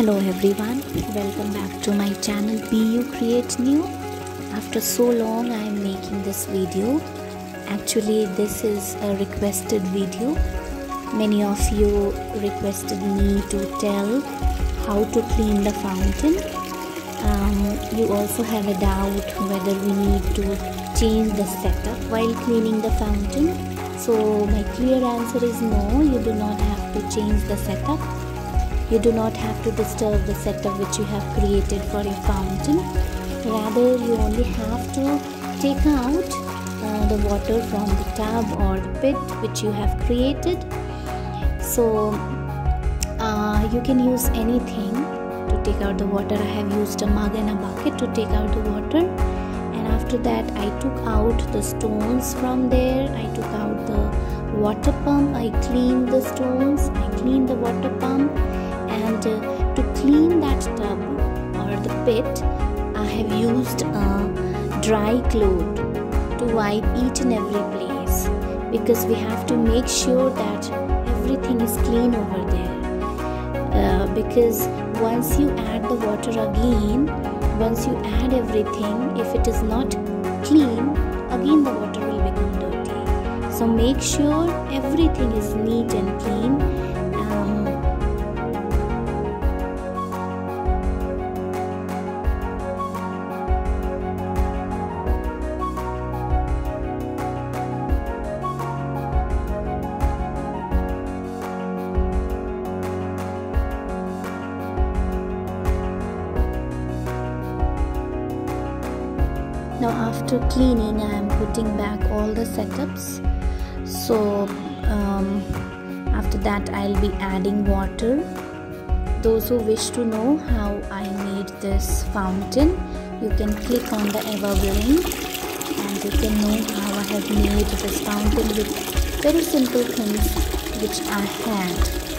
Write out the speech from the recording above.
Hello everyone, welcome back to my channel BU Create New. After so long I am making this video. Actually this is a requested video. Many of you requested me to tell how to clean the fountain. You also have a doubt whether we need to change the setup while cleaning the fountain. So my clear answer is no, you do not have to change the setup. You do not have to disturb the setup which you have created for your fountain. Rather, you only have to take out the water from the tub or the pit which you have created. So you can use anything to take out the water. I have used a mug and a bucket to take out the water. And after that, I took out the stones from there. I took out the water pump. I cleaned the stones. I cleaned the water pump. And to clean that tub or the pit, I have used a dry cloth to wipe each and every place, because we have to make sure that everything is clean over there. Because once you add the water again, once you add everything, if it is not clean, again the water will become dirty. So make sure everything is neat and clean. Now after cleaning, I am putting back all the setups. So after that I'll be adding water. Those who wish to know how I made this fountain, you can click on the above link and you can know how I have made this fountain with very simple things which I had.